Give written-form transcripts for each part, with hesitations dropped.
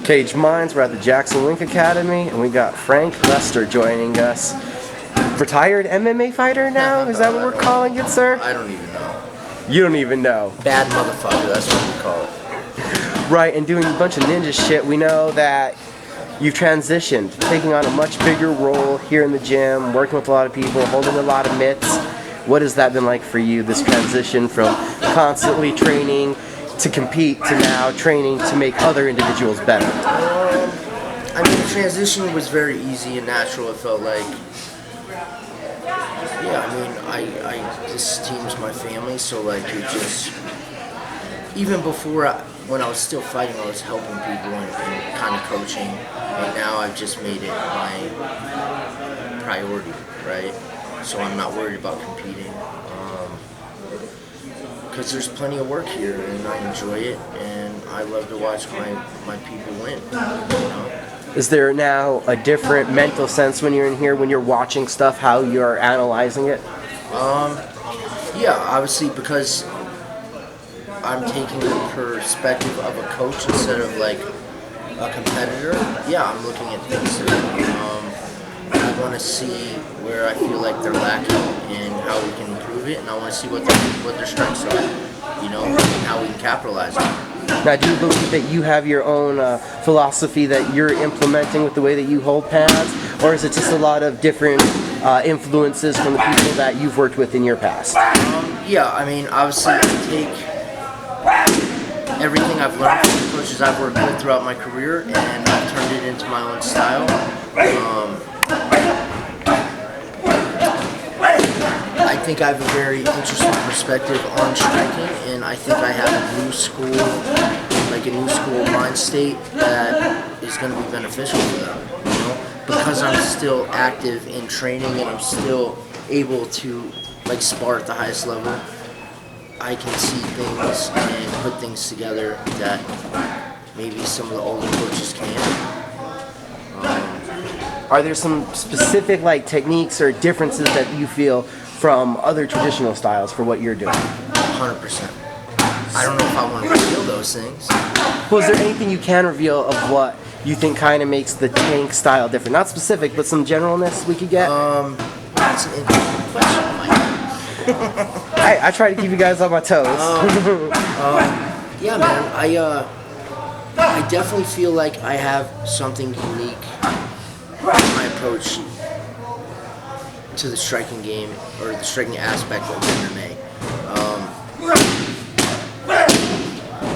Cage Minds. We're at the Jackson Link Academy, and we got Frank Lester joining us. Retired MMA fighter now? Is that what we're calling it, sir? I don't even know. You don't even know. Bad motherfucker, that's what we call it. Right, and doing a bunch of ninja shit. We know that you've transitioned, taking on a much bigger role here in the gym, working with a lot of people, holding a lot of mitts. What has that been like for you, this transition from constantly training to compete to now training to make other individuals better? I mean, the transition was very easy and natural. It felt like, yeah, I mean, this team's my family, so like it just, even before, when I was still fighting, I was helping people and kind of coaching, and now I've just made it my priority, right? So I'm not worried about competing. Because there's plenty of work here, and I enjoy it, and I love to watch my people win. You know? Is there now a different mental sense when you're in here, when you're watching stuff, how you're analyzing it? Yeah, obviously, because I'm taking the perspective of a coach instead of like a competitor. Yeah, I'm looking at things. I want to see where I feel like they're lacking and how we can improve it, and I want to see what their strengths are, you know, and how we can capitalize on it. Now, do you believe that you have your own philosophy that you're implementing with the way that you hold pads, or is it just a lot of different influences from the people that you've worked with in your past? Yeah, I mean, obviously, I take everything I've learned from the coaches I've worked with throughout my career, and I've turned it into my own style. I think I have a very interesting perspective on striking, and I think I have a new school mind state that is going to be beneficial for them, you know, because I'm still active in training and I'm still able to like spar at the highest level. I can see things and put things together that maybe some of the older coaches can't. Are there some specific like techniques or differences that you feel from other traditional styles for what you're doing? 100%. I don't know if I want to reveal those things. Well, is there anything you can reveal of what you think kind of makes the tank style different? Not specific, but some generalness we could get? That's an interesting question, Mike. I try to keep you guys on my toes. Yeah, man. I definitely feel like I have something unique in my approach to the striking game, or the striking aspect of MMA.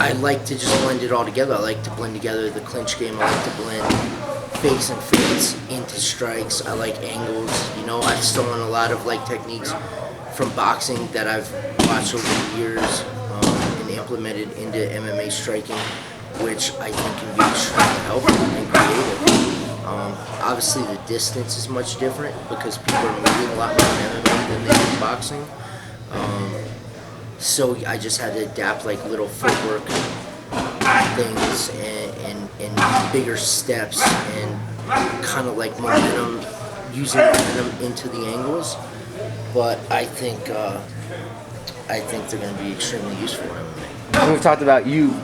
I like to just blend it all together. I like to blend together the clinch game. I like to blend fakes and feints into strikes. I like angles. You know, I've stolen a lot of like techniques from boxing that I've watched over the years and implemented into MMA striking, which I think can be extremely helpful and creative. Obviously, the distance is much different because people are moving a lot more in MMA than they do in boxing. So I just had to adapt like little footwork things and bigger steps and kind of like momentum, using momentum into the angles. But I think they're going to be extremely useful in MMA. And we've talked about you've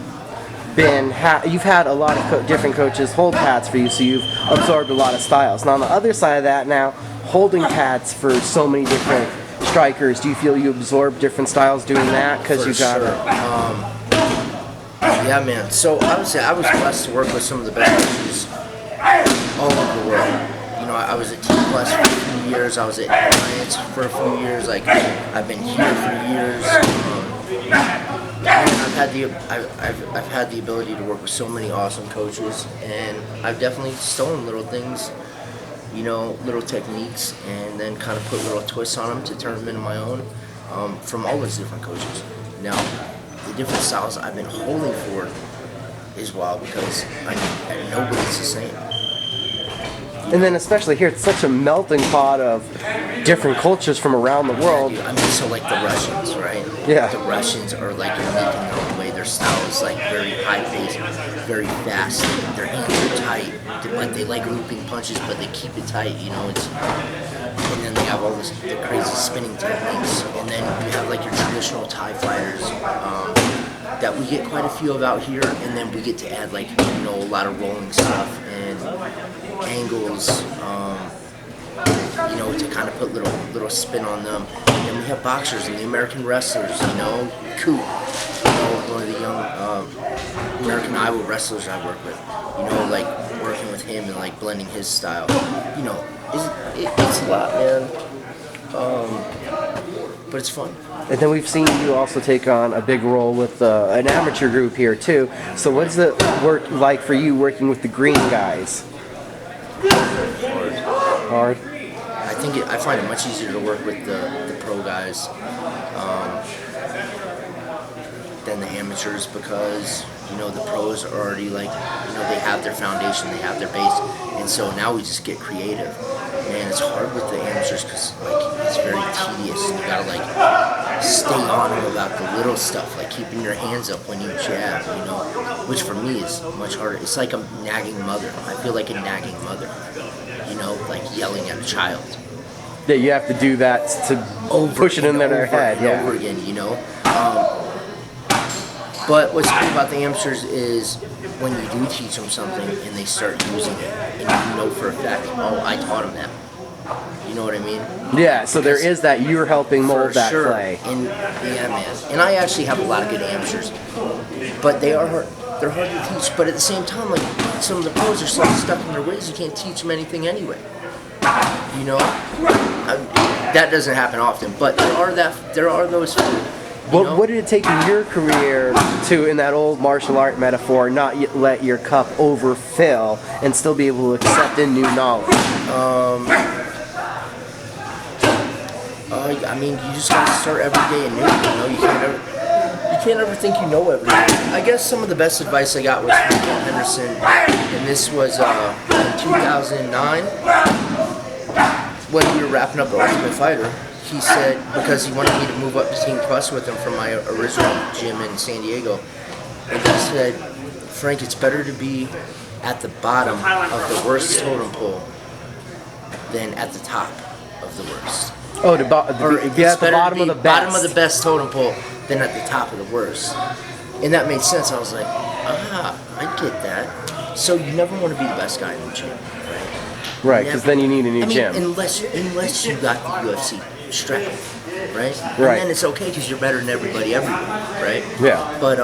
had a lot of different coaches hold pads for you, so you've absorbed a lot of styles. Now on the other side of that, now holding pads for so many different strikers, do you feel you absorb different styles doing that? Because you got it. Yeah, man. So I would say I was blessed to work with some of the best coaches all over the world. You know, I was at T Plus for a few years. I was at Alliance for a few years. Like I've been here for years. I've had the ability to work with so many awesome coaches, and I've definitely stolen little things, you know, little techniques, and then kind of put little twists on them to turn them into my own from all those different coaches. Now, the different styles I've been holding for is wild because nobody's the same. And then especially here, it's such a melting pot of different cultures from around the world. Yeah, dude, I mean, so like the Russians, right? Yeah. The Russians are like unique in their own way. Their style is like very high-paced, very fast. Their hands are tight. They like looping punches, but they keep it tight. You know, and then they have all the crazy spinning techniques. And then you have like your traditional Thai fighters. that we get quite a few of out here, and then we get to add like a lot of rolling stuff and angles, to kind of put little spin on them. And then we have boxers and the American wrestlers, Coop, one of the young American Iowa wrestlers I work with, like working with him and like blending his style, it's a lot, man. But it's fun. And then we've seen you also take on a big role with an amateur group here too. So what's the work like for you working with the green guys? Hard. I find it much easier to work with the pro guys than the amateurs, because the pros are already like they have their foundation, they have their base, and so now we just get creative. Man, it's hard with the amateurs because it's very tedious. You gotta stay on them about the little stuff, like keeping your hands up when you jab, which for me is much harder. It's like a nagging mother. I feel like a nagging mother, like yelling at a child. Yeah, you have to do that to push it in their head. And over again, But what's cool about the amateurs is when you do teach them something and they start using it, and for a fact, I taught them that. You know what I mean? Yeah, so there is that you're helping mold that play. And yeah, man. And I actually have a lot of good amateurs, but they're hard to teach. But at the same time, like some of the pros are so stuck in their ways, you can't teach them anything anyway. That doesn't happen often, but there are those. What did it take in your career to, in that old martial art metaphor, not let your cup overfill and still be able to accept in new knowledge? You just gotta start every day anew. You can't ever think you know everything. I guess some of the best advice I got was from Bill Henderson, and this was in 2009 when we were wrapping up the Ultimate Fighter. He said, because he wanted me to move up to Team Plus with him from my original gym in San Diego, and he said, Frank, it's better to be at the bottom of the worst totem pole than at the top of the worst. Oh, at the bottom of the best. Bottom of the best totem pole than at the top of the worst. And that made sense. I was like, I get that. So you never want to be the best guy in the gym, right? Right, because then you need a new gym. Unless you got the UFC strap, right? And then it's okay because you're better than everybody everywhere, right? Yeah. But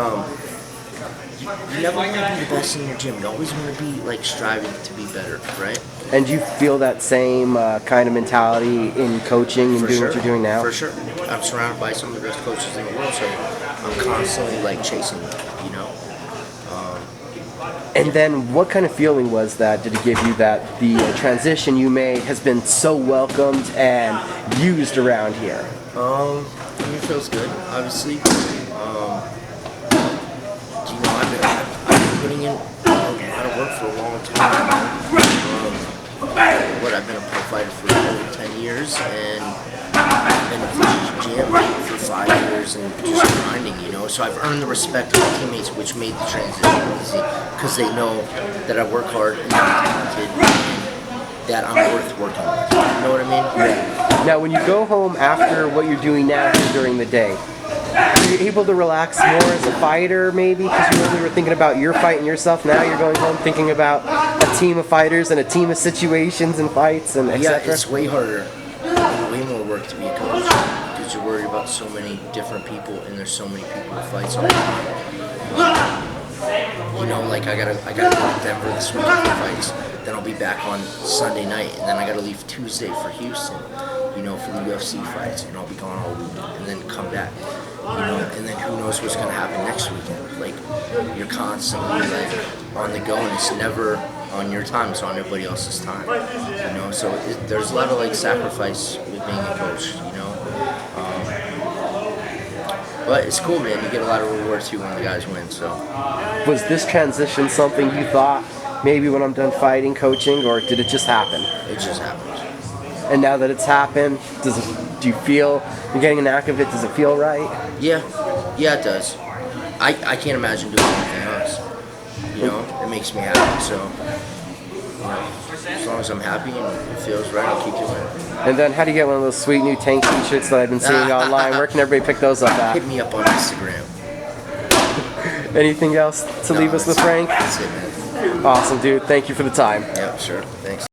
you never want to be the best in your gym. You always want to be striving to be better, right? And do you feel that same kind of mentality in coaching and doing what you're doing now? For sure. I'm surrounded by some of the best coaches in the world, so I'm constantly chasing them, And then what kind of feeling was that? Did it give you that the transition you made has been so welcomed and used around here? It feels good, obviously. I've been putting in a lot of work for a long time. I've been a pro fighter for over 10 years, and I've been in the gym for 5 years and just grinding, So I've earned the respect of my teammates, which made the transition easy, because they know that I work hard and I'm talented and that I'm worth working with. You know what I mean? Yeah. Now, when you go home after what you're doing now during the day, are you able to relax more as a fighter, maybe? Because you only were thinking about your fight and yourself. Now you're going home thinking about a team of fighters and a team of situations and fights and etc. Yeah, it's way harder, way more work to be a coach, because you're worried about so many different people and there's so many people to fight all the time. I gotta go to Denver this weekend for fights. Then I'll be back on Sunday night, and then I gotta leave Tuesday for Houston, for the UFC fights, and I'll be gone all week, and then come back, and then who knows what's gonna happen next weekend. You're constantly on the go, and it's never on your time, it's on everybody else's time, so there's a lot of sacrifice with being a coach, but it's cool, man. You get a lot of reward too when the guys win. So, was this transition something you thought maybe when I'm done fighting, coaching, or did it just happen? It just happened. And now that it's happened, do you feel you're getting a knack of it? Does it feel right? Yeah, it does. I can't imagine doing anything else. It makes me happy. So, as long as I'm happy and it feels right, I'll keep doing it. And then how do you get one of those sweet new tank t-shirts that I've been seeing online? Where can everybody pick those up at? Hit me up on Instagram. Anything else to leave us with, Frank? That's it, man. Awesome, dude. Thank you for the time. Yeah, sure. Thanks.